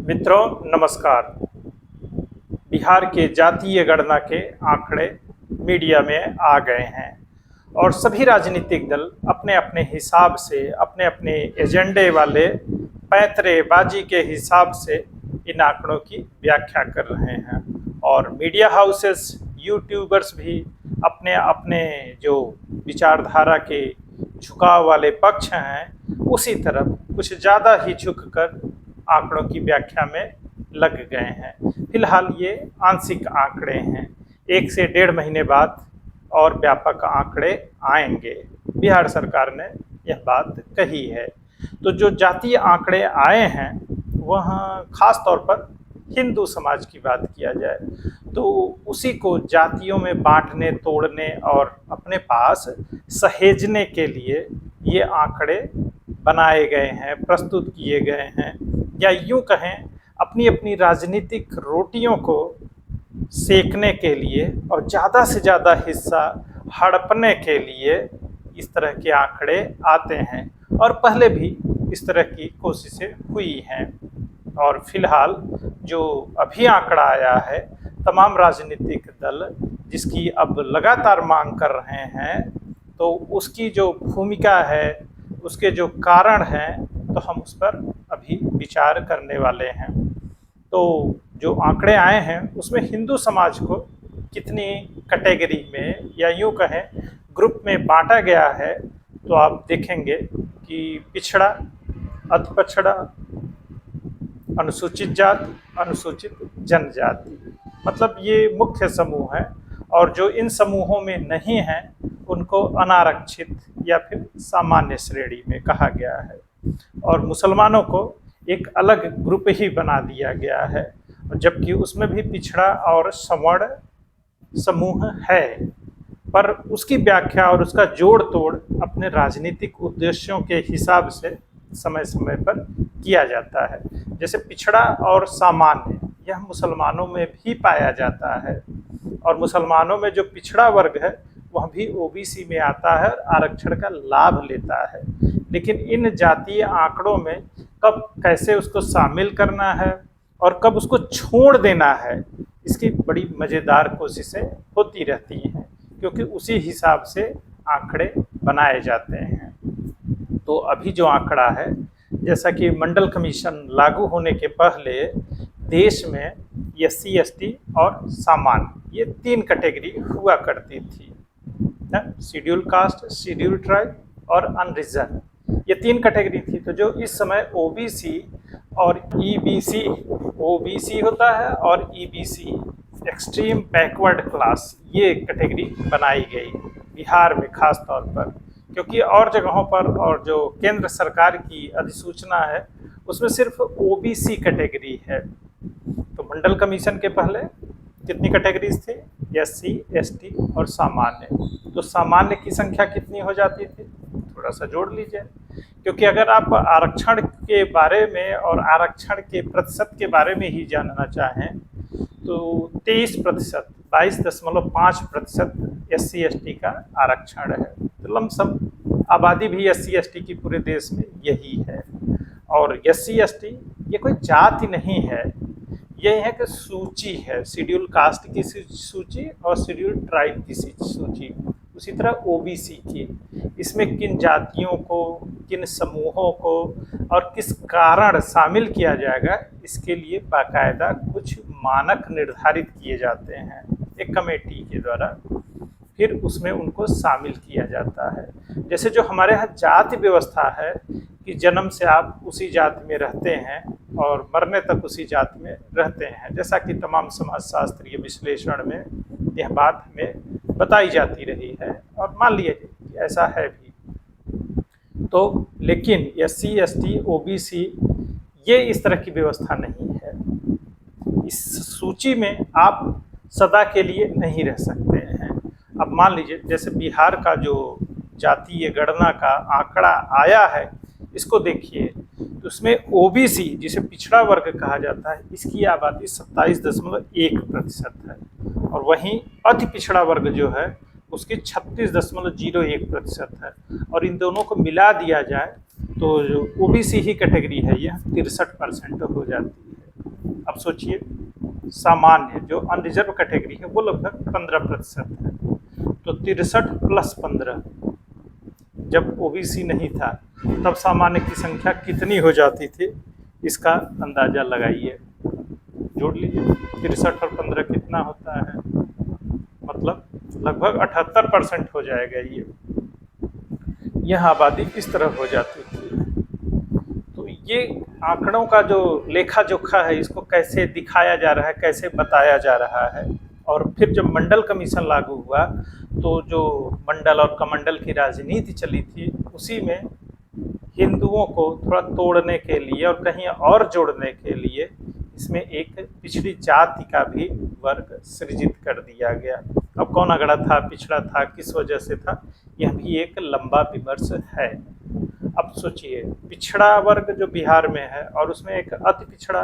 मित्रों नमस्कार। बिहार के जातीय गणना के आंकड़े मीडिया में आ गए हैं और सभी राजनीतिक दल अपने अपने हिसाब से अपने अपने एजेंडे वाले पैंतरेबाजी के हिसाब से इन आंकड़ों की व्याख्या कर रहे हैं और मीडिया हाउसेस यूट्यूबर्स भी अपने अपने जो विचारधारा के झुकाव वाले पक्ष हैं उसी तरफ कुछ ज़्यादा ही झुककर आंकड़ों की व्याख्या में लग गए हैं। फिलहाल ये आंशिक आंकड़े हैं, 1 से 1.5 महीने बाद और व्यापक आंकड़े आएंगे। बिहार सरकार ने यह बात कही है। तो जो जातीय आंकड़े आए हैं वह खास तौर पर हिंदू समाज की बात किया जाए तो उसी को जातियों में बांटने, तोड़ने और अपने पास सहेजने के लिए ये आंकड़े बनाए गए हैं, प्रस्तुत किए गए हैं, या यूं कहें अपनी अपनी राजनीतिक रोटियों को सेकने के लिए और ज़्यादा से ज़्यादा हिस्सा हड़पने के लिए इस तरह के आंकड़े आते हैं और पहले भी इस तरह की कोशिशें हुई हैं। और फिलहाल जो अभी आंकड़ा आया है, तमाम राजनीतिक दल जिसकी अब लगातार मांग कर रहे हैं, तो उसकी जो भूमिका है, उसके जो कारण हैं, तो हम उस पर अभी विचार करने वाले हैं। तो जो आंकड़े आए हैं उसमें हिंदू समाज को कितनी कैटेगरी में या यूं कहें ग्रुप में बांटा गया है, तो आप देखेंगे कि पिछड़ा, अति पिछड़ा, अनुसूचित जाति, अनुसूचित जनजाति, मतलब ये मुख्य समूह हैं और जो इन समूहों में नहीं हैं उनको अनारक्षित या फिर सामान्य श्रेणी में कहा गया है। और मुसलमानों को एक अलग ग्रुप ही बना दिया गया है, जबकि उसमें भी पिछड़ा और सवर्ण समूह है, पर उसकी व्याख्या और उसका जोड़ तोड़ अपने राजनीतिक उद्देश्यों के हिसाब से समय समय पर किया जाता है। जैसे पिछड़ा और सामान्य यह मुसलमानों में भी पाया जाता है और मुसलमानों में जो पिछड़ा वर्ग है वह भी ओबीसी में आता है और आरक्षण का लाभ लेता है। लेकिन इन जातीय आंकड़ों में कब कैसे उसको शामिल करना है और कब उसको छोड़ देना है, इसकी बड़ी मज़ेदार कोशिशें होती रहती हैं, क्योंकि उसी हिसाब से आंकड़े बनाए जाते हैं। तो अभी जो आंकड़ा है, जैसा कि मंडल कमीशन लागू होने के पहले देश में SC ST और सामान्य ये 3 कैटेगरी हुआ करती थी, शेड्यूल कास्ट, शेड्यूल ट्राइब और अनरिजर्व, ये 3 कैटेगरी थी। तो जो इस समय OBC और EBC, OBC होता है और EBC एक्सट्रीम बैकवर्ड क्लास, ये कैटेगरी बनाई गई बिहार में खास तौर पर, क्योंकि और जगहों पर और जो केंद्र सरकार की अधिसूचना है उसमें सिर्फ OBC कैटेगरी है। तो मंडल कमीशन के पहले कितनी कैटेगरीज थी? SC ST और सामान्य। तो सामान्य की संख्या कितनी हो जाती थी? थोड़ा सा जोड़ लीजिए, क्योंकि अगर आप आरक्षण के बारे में और आरक्षण के प्रतिशत के बारे में ही जानना चाहें तो 23%, 22.5% SC ST का आरक्षण है। तो लमसम आबादी भी SC ST की पूरे देश में यही है। और SC ST ये कोई जाति नहीं है, ये है कि सूची है, शेड्यूल कास्ट की सूची और शेड्यूल ट्राइब की सूची, उसी तरह OBC की। इसमें किन जातियों को, किन समूहों को और किस कारण शामिल किया जाएगा, इसके लिए बाकायदा कुछ मानक निर्धारित किए जाते हैं एक कमेटी के द्वारा, फिर उसमें उनको शामिल किया जाता है। जैसे जो हमारे यहाँ जाति व्यवस्था है कि जन्म से आप उसी जाति में रहते हैं और मरने तक उसी जाति में रहते हैं, जैसा कि तमाम समाजशास्त्रीय विश्लेषण में यह बात हमें बताई जाती रही है और मान लीजिए कि ऐसा है भी। तो लेकिन SC ST OBC ये इस तरह की व्यवस्था नहीं है। इस सूची में आप सदा के लिए नहीं रह सकते हैं। अब मान लीजिए जैसे बिहार का जो जातीय गणना का आंकड़ा आया है, इसको देखिए, तो उसमें OBC जिसे पिछड़ा वर्ग कहा जाता है, इसकी आबादी 27.1% है और वहीं अति पिछड़ा वर्ग जो है उसकी 36.01% है। और इन दोनों को मिला दिया जाए तो जो OBC ही कैटेगरी है यह 63% हो जाती है। अब सोचिए, सामान्य जो अनरिजर्व कैटेगरी है वो लगभग 15% है, तो 63 प्लस 15, जब ओबीसी नहीं था तब सामान्य की संख्या कितनी हो जाती थी, इसका अंदाजा लगाइए। जोड़ लीजिए, 63 और 15 कितना होता है, मतलब लगभग 78% हो जाएगा। ये यह आबादी इस तरह हो जाती थी। तो ये आंकड़ों का जो लेखा जोखा है, इसको कैसे दिखाया जा रहा है, कैसे बताया जा रहा है। और फिर जब मंडल कमीशन लागू हुआ, तो जो मंडल और कमंडल की राजनीति चली थी, उसी में हिंदुओं को थोड़ा तोड़ने के लिए और कहीं और जोड़ने के लिए इसमें एक पिछड़ी जाति का भी वर्ग सृजित कर दिया गया। अब कौन अगड़ा था, पिछड़ा था, किस वजह से था, यह भी एक लंबा विमर्श है। अब सोचिए, पिछड़ा वर्ग जो बिहार में है और उसमें एक अति पिछड़ा,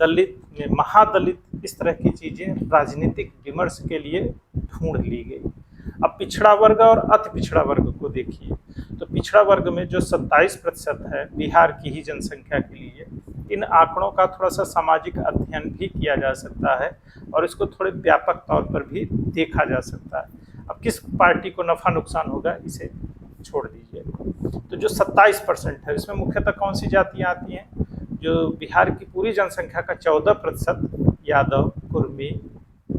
दलित में महादलित, इस तरह की चीज़ें राजनीतिक विमर्श के लिए ढूंढ ली गई। अब पिछड़ा वर्ग और अति पिछड़ा वर्ग को देखिए, तो पिछड़ा वर्ग में जो 27% है बिहार की ही जनसंख्या के लिए, इन आंकड़ों का थोड़ा सा सामाजिक अध्ययन भी किया जा सकता है और इसको थोड़े व्यापक तौर पर भी देखा जा सकता है। अब किस पार्टी को नफ़ा नुकसान होगा, इसे छोड़ दीजिए। तो जो 27% है, इसमें मुख्यतः कौन सी जातियाँ आती हैं, जो बिहार की पूरी जनसंख्या का 14%, यादव, कुर्मी,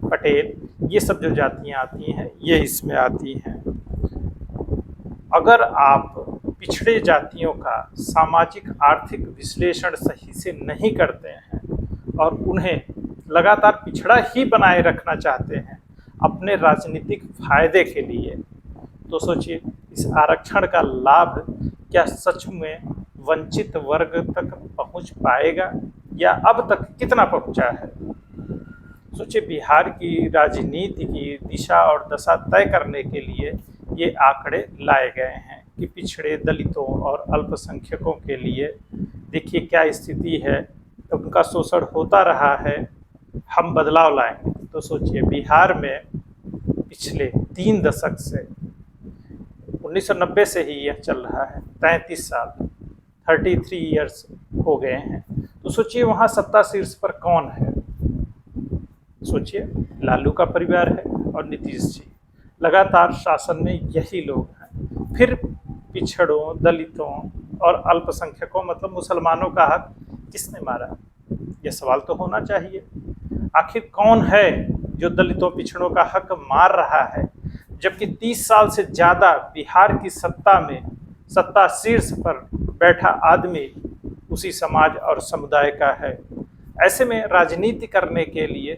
पटेल, ये सब जो जातियाँ आती हैं, ये इसमें आती हैं। अगर आप पिछड़े जातियों का सामाजिक आर्थिक विश्लेषण सही से नहीं करते हैं और उन्हें लगातार पिछड़ा ही बनाए रखना चाहते हैं अपने राजनीतिक फायदे के लिए, तो सोचिए इस आरक्षण का लाभ क्या सच में वंचित वर्ग तक पहुंच पाएगा या अब तक कितना पहुंचा है। सोचिए, बिहार की राजनीति की दिशा और दशा तय करने के लिए ये आंकड़े लाए गए हैं कि पिछड़े, दलितों और अल्पसंख्यकों के लिए देखिए क्या स्थिति है, उनका शोषण होता रहा है, हम बदलाव लाएंगे। तो सोचिए, बिहार में पिछले 3 दशक से 1990 से ही यह चल रहा है, 33 साल, 33 ईयर्स हो गए हैं। तो सोचिए वहाँ सत्ता शीर्ष पर कौन है, सोचिए लालू का परिवार है और नीतीश जी, लगातार शासन में यही लोग हैं। फिर पिछड़ों, दलितों और अल्पसंख्यकों मतलब मुसलमानों का हक किसने मारा, यह सवाल तो होना चाहिए। आखिर कौन है जो दलितों, पिछड़ों का हक मार रहा है, जबकि 30 साल से ज़्यादा बिहार की सत्ता में, सत्ता शीर्ष पर बैठा आदमी उसी समाज और समुदाय का है। ऐसे में राजनीति करने के लिए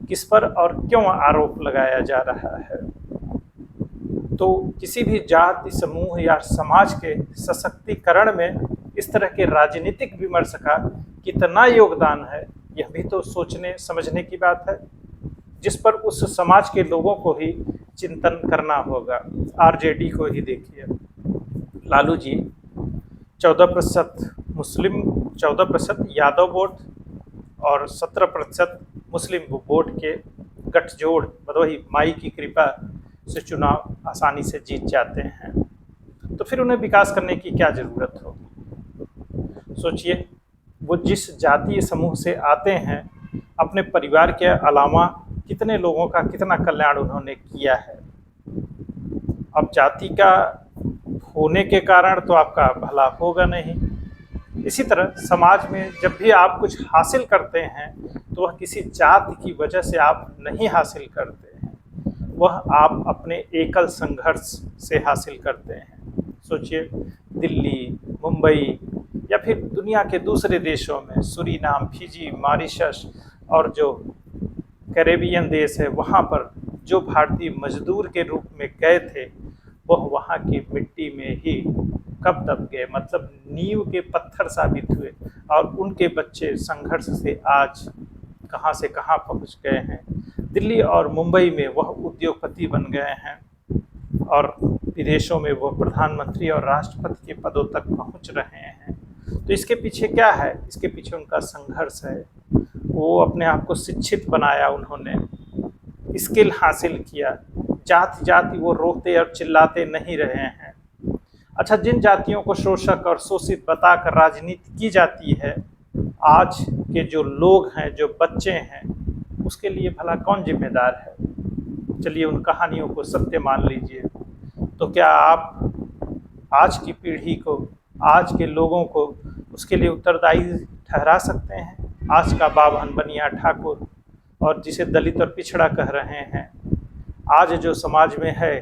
किस पर और क्यों आरोप लगाया जा रहा है। तो किसी भी जाति, समूह या समाज के सशक्तिकरण में इस तरह के राजनीतिक विमर्श का कितना योगदान है, यह भी तो सोचने समझने की बात है, जिस पर उस समाज के लोगों को ही चिंतन करना होगा। आरजेडी को ही देखिए, लालू जी 14% मुस्लिम, 14% यादव वोट और 17% मुस्लिम वोट के गठजोड़, मतलब माई की कृपा से चुनाव आसानी से जीत जाते हैं। तो फिर उन्हें विकास करने की क्या ज़रूरत होगी। सोचिए, वो जिस जातीय समूह से आते हैं, अपने परिवार के अलावा कितने लोगों का कितना कल्याण उन्होंने किया है। अब जाति का होने के कारण तो आपका भला होगा नहीं। इसी तरह समाज में जब भी आप कुछ हासिल करते हैं, तो वह किसी जाति की वजह से आप नहीं हासिल करते हैं, वह आप अपने एकल संघर्ष से हासिल करते हैं। सोचिए, दिल्ली, मुंबई या फिर दुनिया के दूसरे देशों में, सूरीनाम, फिजी, मॉरिशस और जो कैरेबियन देश है, वहाँ पर जो भारतीय मजदूर के रूप में गए थे, वह वहाँ की मिट्टी में ही कब दब गए, मतलब नींव के पत्थर साबित हुए और उनके बच्चे संघर्ष से आज कहाँ से कहाँ पहुँच गए हैं। दिल्ली और मुंबई में वह उद्योगपति बन गए हैं और विदेशों में वह प्रधानमंत्री और राष्ट्रपति के पदों तक पहुँच रहे हैं। तो इसके पीछे क्या है, इसके पीछे उनका संघर्ष है। वो अपने आप को शिक्षित बनाया, उन्होंने स्किल हासिल किया, जाति जाति वो रोते और चिल्लाते नहीं रहे हैं। जिन जातियों को शोषक और शोषित बताकर राजनीति की जाती है, आज के जो लोग हैं, जो बच्चे हैं, उसके लिए भला कौन जिम्मेदार है? चलिए उन कहानियों को सत्य मान लीजिए, तो क्या आप आज की पीढ़ी को, आज के लोगों को उसके लिए उत्तरदायी ठहरा सकते हैं? आज का बाभन बनिया ठाकुर और जिसे दलित और पिछड़ा कह रहे हैं, आज जो समाज में है,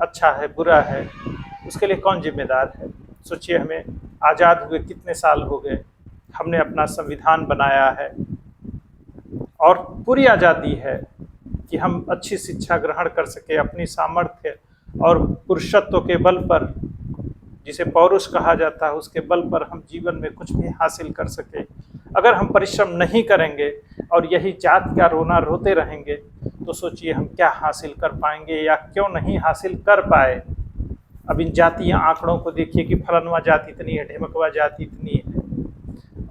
अच्छा है बुरा है, उसके लिए कौन जिम्मेदार है? सोचिए, हमें आज़ाद हुए कितने साल हो गए, हमने अपना संविधान बनाया है और पूरी आज़ादी है कि हम अच्छी शिक्षा ग्रहण कर सके, अपनी सामर्थ्य और पुरुषत्व के बल पर, जिसे पौरुष कहा जाता है, उसके बल पर हम जीवन में कुछ भी हासिल कर सके। अगर हम परिश्रम नहीं करेंगे और यही जात का रोना रोते रहेंगे, तो सोचिए हम क्या हासिल कर पाएंगे या क्यों नहीं हासिल कर पाए। अब इन जातीय आंकड़ों को देखिए कि फलनवा जाति इतनी है, ढेमकवा जाति इतनी है,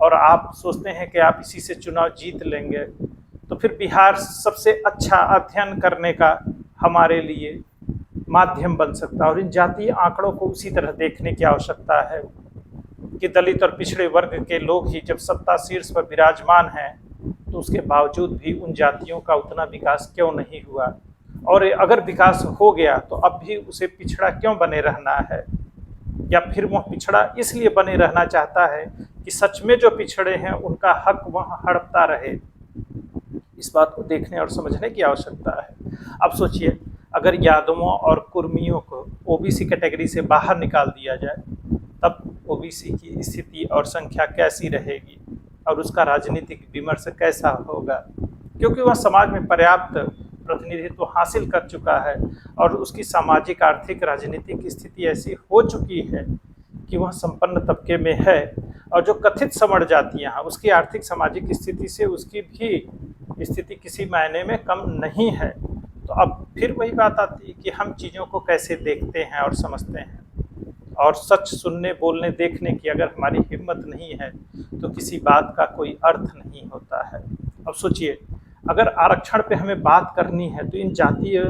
और आप सोचते हैं कि आप इसी से चुनाव जीत लेंगे, तो फिर बिहार सबसे अच्छा अध्ययन करने का हमारे लिए माध्यम बन सकता है। और इन जातीय आंकड़ों को उसी तरह देखने की आवश्यकता है कि दलित और पिछड़े वर्ग के लोग ही जब सत्ता शीर्ष पर विराजमान हैं, तो उसके बावजूद भी उन जातियों का उतना विकास क्यों नहीं हुआ, और अगर विकास हो गया तो अब भी उसे पिछड़ा क्यों बने रहना है, या फिर वह पिछड़ा इसलिए बने रहना चाहता है कि सच में जो पिछड़े हैं उनका हक वह हड़पता रहे। इस बात को देखने और समझने की आवश्यकता है। अब सोचिए, अगर यादवों और कुर्मियों को ओबीसी कैटेगरी से बाहर निकाल दिया जाए, तब ओबीसी की स्थिति और संख्या कैसी रहेगी और उसका राजनीतिक विमर्श कैसा होगा, क्योंकि वह समाज में पर्याप्त प्रतिनिधित्व हासिल कर चुका है और उसकी सामाजिक, आर्थिक, राजनीतिक स्थिति ऐसी हो चुकी है कि वह संपन्न तबके में है, और जो कथित सवर्ण जातियाँ हैं उसकी आर्थिक सामाजिक स्थिति से उसकी भी स्थिति किसी मायने में कम नहीं है। तो अब फिर वही बात आती है कि हम चीज़ों को कैसे देखते हैं और समझते हैं, और सच सुनने, बोलने, देखने की अगर हमारी हिम्मत नहीं है तो किसी बात का कोई अर्थ नहीं होता है। अब सोचिए, अगर आरक्षण पे हमें बात करनी है तो इन जातीय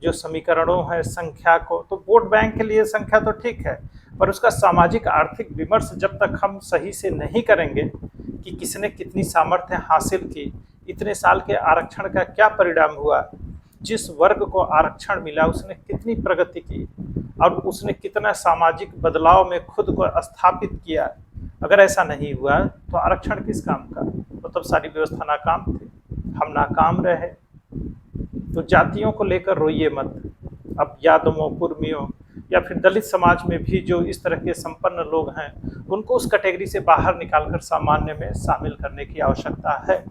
जो समीकरणों है, संख्या को, तो वोट बैंक के लिए संख्या तो ठीक है, पर उसका सामाजिक आर्थिक विमर्श जब तक हम सही से नहीं करेंगे कि किसने कितनी सामर्थ्य हासिल की, इतने साल के आरक्षण का क्या परिणाम हुआ, जिस वर्ग को आरक्षण मिला उसने कितनी प्रगति की और उसने कितना सामाजिक बदलाव में खुद को स्थापित किया, अगर ऐसा नहीं हुआ तो आरक्षण किस काम का? तो तब सारी व्यवस्था नाकाम थी, हम नाकाम रहे। तो जातियों को लेकर रोइए मत। अब यादवों, कुर्मियों या फिर दलित समाज में भी जो इस तरह के संपन्न लोग हैं, उनको उस कैटेगरी से बाहर निकालकर सामान्य में शामिल करने की आवश्यकता है,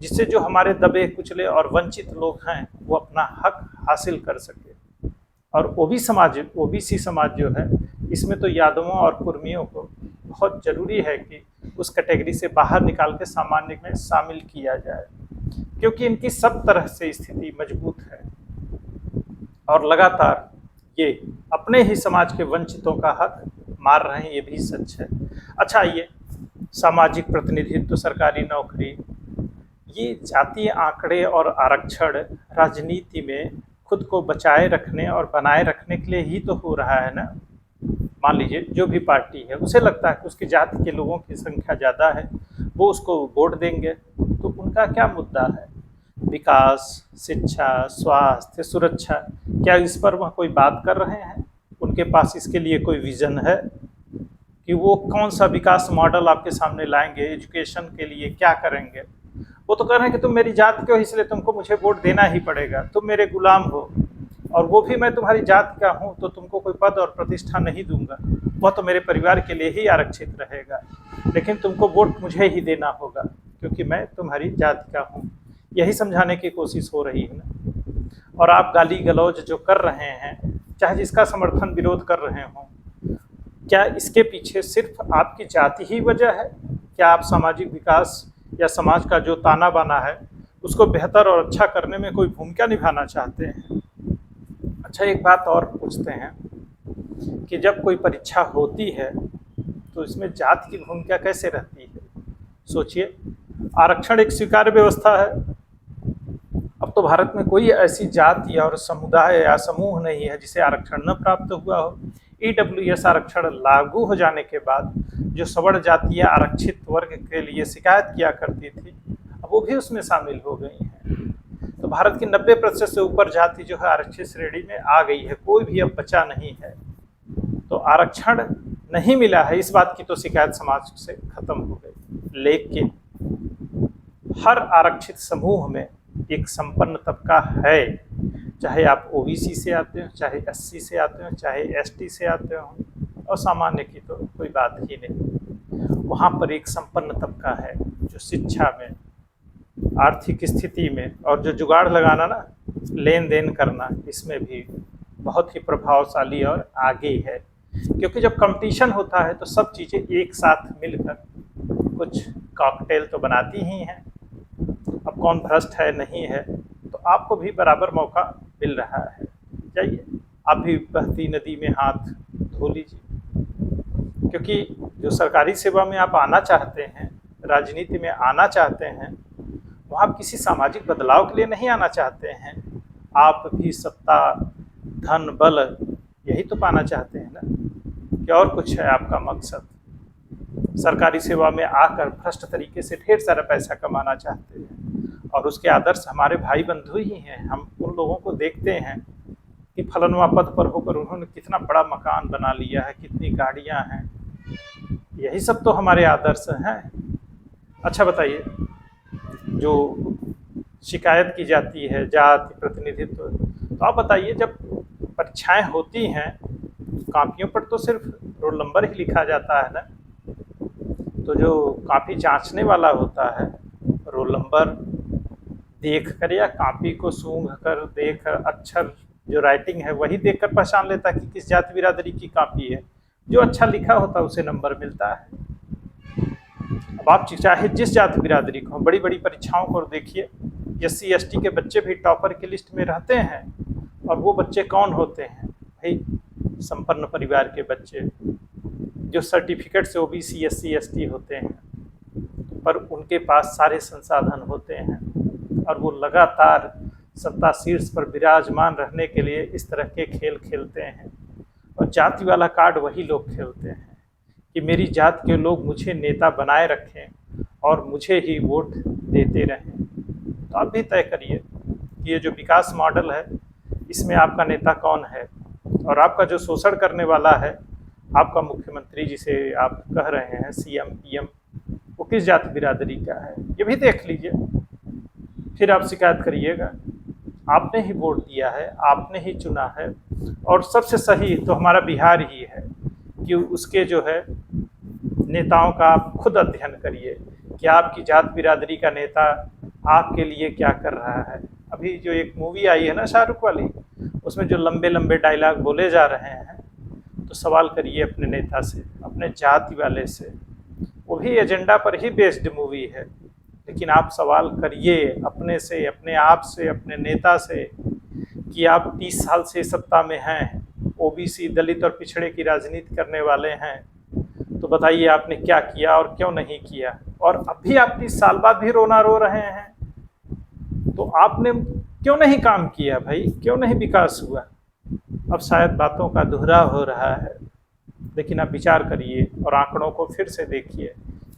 जिससे जो हमारे दबे कुचले और वंचित लोग हैं वो अपना हक हासिल कर सके। और ओबीसी समाज जो है, इसमें तो यादवों और कुर्मियों को बहुत ज़रूरी है कि उस कैटेगरी से बाहर निकाल के सामान्य में शामिल किया जाए, क्योंकि इनकी सब तरह से स्थिति मजबूत है और लगातार ये अपने ही समाज के वंचितों का हक मार रहे हैं, ये भी सच है। अच्छा, ये सामाजिक प्रतिनिधित्व, सरकारी नौकरी, ये जातीय आंकड़े और आरक्षण राजनीति में खुद को बचाए रखने और बनाए रखने के लिए ही तो हो रहा है ना। मान लीजिए जो भी पार्टी है उसे लगता है कि उसकी जाति के लोगों की संख्या ज़्यादा है, वो उसको वोट देंगे, तो उनका क्या मुद्दा है? विकास, शिक्षा, स्वास्थ्य, सुरक्षा, क्या इस पर वह कोई बात कर रहे हैं? उनके पास इसके लिए कोई विज़न है कि वो कौन सा विकास मॉडल आपके सामने लाएंगे, एजुकेशन के लिए क्या करेंगे? वो तो कह रहे हैं कि तुम मेरी जात के हो इसलिए तुमको मुझे वोट देना ही पड़ेगा, तुम मेरे गुलाम हो, और वो भी मैं तुम्हारी जात का हूँ तो तुमको कोई पद और प्रतिष्ठा नहीं दूंगा, वह तो मेरे परिवार के लिए ही आरक्षित रहेगा, लेकिन तुमको वोट मुझे ही देना होगा क्योंकि मैं तुम्हारी जात का हूँ। यही समझाने की कोशिश हो रही है ना। और आप गाली गलौज जो कर रहे हैं, चाहे जिसका समर्थन विरोध कर रहे हों, क्या इसके पीछे सिर्फ आपकी जाति ही वजह है? क्या आप सामाजिक विकास या समाज का जो ताना बाना है उसको बेहतर और अच्छा करने में कोई भूमिका निभाना चाहते हैं? अच्छा, एक बात और पूछते हैं कि जब कोई परीक्षा होती है तो इसमें जात की भूमिका कैसे रहती है? सोचिए, आरक्षण एक स्वीकार्य व्यवस्था है। अब तो भारत में कोई ऐसी जाति और समुदाय या समूह नहीं है जिसे आरक्षण न प्राप्त हुआ हो। ईडब्ल्यूएस आरक्षण लागू हो जाने के बाद जो सवर्ण जातीय आरक्षित वर्ग के लिए शिकायत किया करती थी, अब वो भी उसमें शामिल हो गई हैं। तो भारत की 90% से ऊपर जाति जो है आरक्षित श्रेणी में आ गई है, कोई भी अब बचा नहीं है। तो आरक्षण नहीं मिला है इस बात की तो शिकायत समाज से खत्म हो गई, लेकिन हर आरक्षित समूह में एक संपन्न तबका है, चाहे आप ओबीसी से आते हो, चाहे एससी से आते हो, चाहे एसटी से आते हो, और सामान्य की तो कोई बात ही नहीं। वहाँ पर एक संपन्न तबका है जो शिक्षा में, आर्थिक स्थिति में, और जो जुगाड़ लगाना ना, लेन देन करना, इसमें भी बहुत ही प्रभावशाली और आगे है। क्योंकि जब कंपटीशन होता है तो सब चीज़ें एक साथ मिलकर कुछ कॉकटेल तो बनाती ही हैं। अब कौन भ्रष्ट है नहीं है, तो आपको भी बराबर मौका मिल रहा है। जाइए आप भी बहती नदी में हाथ धो लीजिए, क्योंकि जो सरकारी सेवा में आप आना चाहते हैं, राजनीति में आना चाहते हैं, वहाँ आप किसी सामाजिक बदलाव के लिए नहीं आना चाहते हैं, आप भी सत्ता, धन, बल यही तो पाना चाहते हैं ना, कि और कुछ है आपका मकसद। सरकारी सेवा में आकर भ्रष्ट तरीके से ढेर सारा पैसा कमाना चाहते हैं, और उसके आदर्श हमारे भाई बंधु ही हैं। हम उन लोगों को देखते हैं कि फलनवा पद पर होकर उन्होंने कितना बड़ा मकान बना लिया है, कितनी गाड़ियां हैं, यही सब तो हमारे आदर्श हैं। अच्छा बताइए, जो शिकायत की जाती है जाति प्रतिनिधित्व, तो आप बताइए, जब परीक्षाएं होती हैं कापियों पर तो सिर्फ रोल नंबर ही लिखा जाता है ना, तो जो कापी जांचने वाला होता है, रोल नंबर देख कर या कापी को सूंघ कर देख कर, अक्षर जो राइटिंग है वही देखकर पहचान लेता है कि किस जाति बिरादरी की कापी है। जो अच्छा लिखा होता है उसे नंबर मिलता है। अब आप चाहे जिस जाति बिरादरी को, बड़ी बड़ी परीक्षाओं को देखिए, एससी एसटी के बच्चे भी टॉपर की लिस्ट में रहते हैं, और वो बच्चे कौन होते हैं भाई? संपन्न परिवार के बच्चे जो सर्टिफिकेट से ओबीसी एससी एसटी होते हैं, पर उनके पास सारे संसाधन होते हैं, और वो लगातार सत्ता शीर्ष पर विराजमान रहने के लिए इस तरह के खेल खेलते हैं। और जाति वाला कार्ड वही लोग खेलते हैं कि मेरी जात के लोग मुझे नेता बनाए रखें और मुझे ही वोट देते रहें। तो आप भी तय करिए कि ये जो विकास मॉडल है, इसमें आपका नेता कौन है, और आपका जो शोषण करने वाला है, आपका मुख्यमंत्री जिसे आप कह रहे हैं सीएम पीएम, वो किस जाति बिरादरी का है, ये भी देख लीजिए। फिर आप शिकायत करिएगा। आपने ही वोट दिया है, आपने ही चुना है, और सबसे सही तो हमारा बिहार ही है कि उसके जो है नेताओं का आप खुद अध्ययन करिए कि आपकी जात बिरादरी का नेता आपके लिए क्या कर रहा है। अभी जो एक मूवी आई है ना शाहरुख वाली, उसमें जो लंबे लंबे डायलॉग बोले जा रहे हैं, तो सवाल करिए अपने नेता से, अपने जाति वाले से। वो भी एजेंडा पर ही बेस्ड मूवी है, लेकिन आप सवाल करिए अपने से, अपने आप से, अपने नेता से कि आप 30 साल से सत्ता में हैं, ओबीसी दलित और पिछड़े की राजनीति करने वाले हैं, तो बताइए आपने क्या किया और क्यों नहीं किया। और अभी आप 30 साल बाद भी रोना रो रहे हैं, तो आपने क्यों नहीं काम किया भाई, क्यों नहीं विकास हुआ? अब शायद बातों का दोहराव हो रहा है, लेकिन आप विचार करिए और आंकड़ों को फिर से देखिए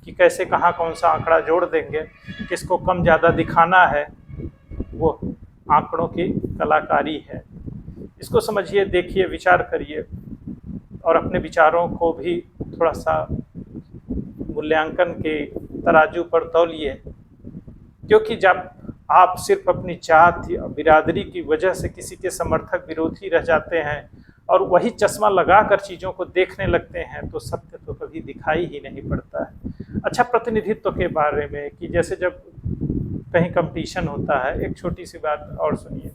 कि कैसे कहाँ कौन सा आंकड़ा जोड़ देंगे, किसको कम ज़्यादा दिखाना है, वो आंकड़ों की कलाकारी है। इसको समझिए, देखिए, विचार करिए, और अपने विचारों को भी थोड़ा सा मूल्यांकन के तराजू पर तौलिए। क्योंकि जब आप सिर्फ अपनी जात या बिरादरी की वजह से किसी के समर्थक विरोधी रह जाते हैं और वही चश्मा लगाकर चीज़ों को देखने लगते हैं, तो सत्य तो कभी दिखाई ही नहीं पड़ता है। अच्छा, प्रतिनिधित्व के बारे में कि जैसे जब कहीं कंपटीशन होता है, एक छोटी सी बात और सुनिए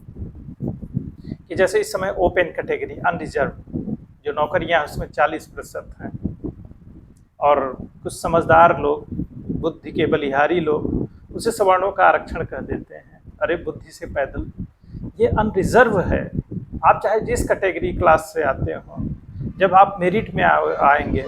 कि जैसे इस समय ओपन कैटेगरी अनरिजर्व जो नौकरियां हैं उसमें 40% हैं, और कुछ समझदार लोग, बुद्धि के बलिहारी लोग उसे सवर्णों का आरक्षण कह देते हैं। अरे बुद्धि से पैदल, ये अनरिजर्व है। आप चाहे जिस कैटेगरी क्लास से आते हो, जब आप मेरिट में आएंगे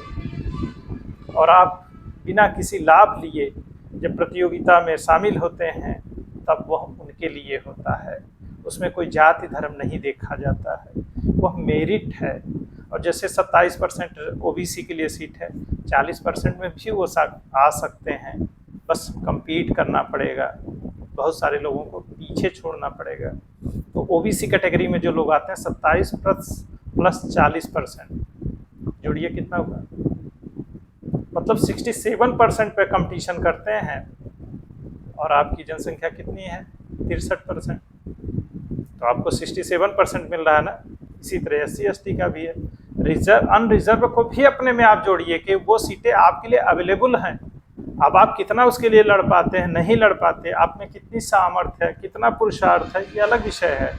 और आप बिना किसी लाभ लिए जब प्रतियोगिता में शामिल होते हैं, तब वह उनके लिए होता है। उसमें कोई जाति धर्म नहीं देखा जाता है, वह मेरिट है। और जैसे 27% ओबीसी के लिए सीट है, 40% में भी वो आ सकते हैं, बस compete करना पड़ेगा, बहुत सारे लोगों को पीछे छोड़ना पड़ेगा। तो ओबीसी कैटेगरी में जो लोग आते हैं 27 प्लस 40%, जोड़िए कितना हुआ, मतलब 67% पे कंपटीशन करते हैं, और आपकी जनसंख्या कितनी है 63%, तो आपको 67% मिल रहा है ना। इसी तरह SC/ST का भी है। रिजर्व अनरिजर्व को भी अपने में आप जोड़िए कि वो सीटें आपके लिए अवेलेबल हैं। अब आप कितना उसके लिए लड़ पाते हैं, नहीं लड़ पाते, आप में कितनी सामर्थ्य है, कितना पुरुषार्थ है, ये अलग विषय है।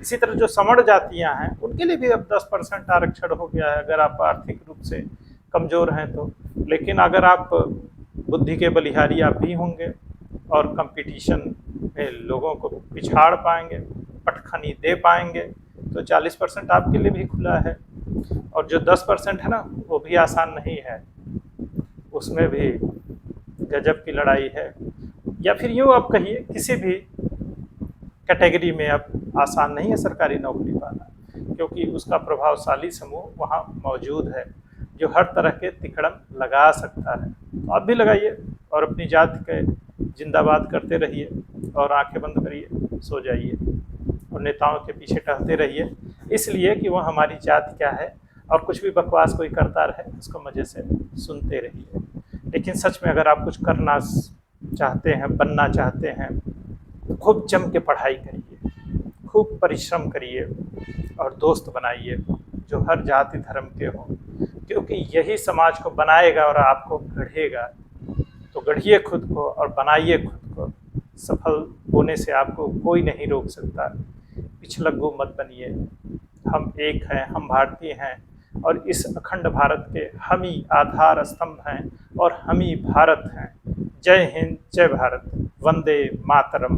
इसी तरह जो समण जातियां हैं उनके लिए भी अब 10% आरक्षण हो गया है, अगर आप आर्थिक रूप से कमज़ोर हैं तो। लेकिन अगर आप बुद्धि के बलिहारी आप भी होंगे और कंपटीशन में लोगों को पिछाड़ पाएंगे, पटखनी दे पाएंगे, तो 40% आपके लिए भी खुला है। और जो 10% है ना, वो भी आसान नहीं है, उसमें भी गजब की लड़ाई है। या फिर यूँ आप कहिए किसी भी कैटेगरी में अब आसान नहीं है सरकारी नौकरी पाना, क्योंकि उसका प्रभावशाली समूह वहाँ मौजूद है जो हर तरह के तिकड़म लगा सकता है। तो आप भी लगाइए और अपनी जात के जिंदाबाद करते रहिए और आंखें बंद करिए, सो जाइए और नेताओं के पीछे टहलते रहिए, इसलिए कि वो हमारी जात क्या है, और कुछ भी बकवास कोई करता रहे उसको मज़े से सुनते रहिए। लेकिन सच में अगर आप कुछ करना चाहते हैं, बनना चाहते हैं, तो खूब जम के पढ़ाई करिए, खूब परिश्रम करिए और दोस्त बनाइए जो हर जाति धर्म के हों, क्योंकि यही समाज को बनाएगा और आपको गढ़ेगा। तो गढ़िए खुद को और बनाइए खुद को, सफल होने से आपको कोई नहीं रोक सकता। पिछलग्गू मत बनिए, हम एक हैं, हम भारतीय हैं, और इस अखंड भारत के हम ही आधार स्तंभ हैं और हम ही भारत हैं। जय हिंद, जय भारत, वंदे मातरम।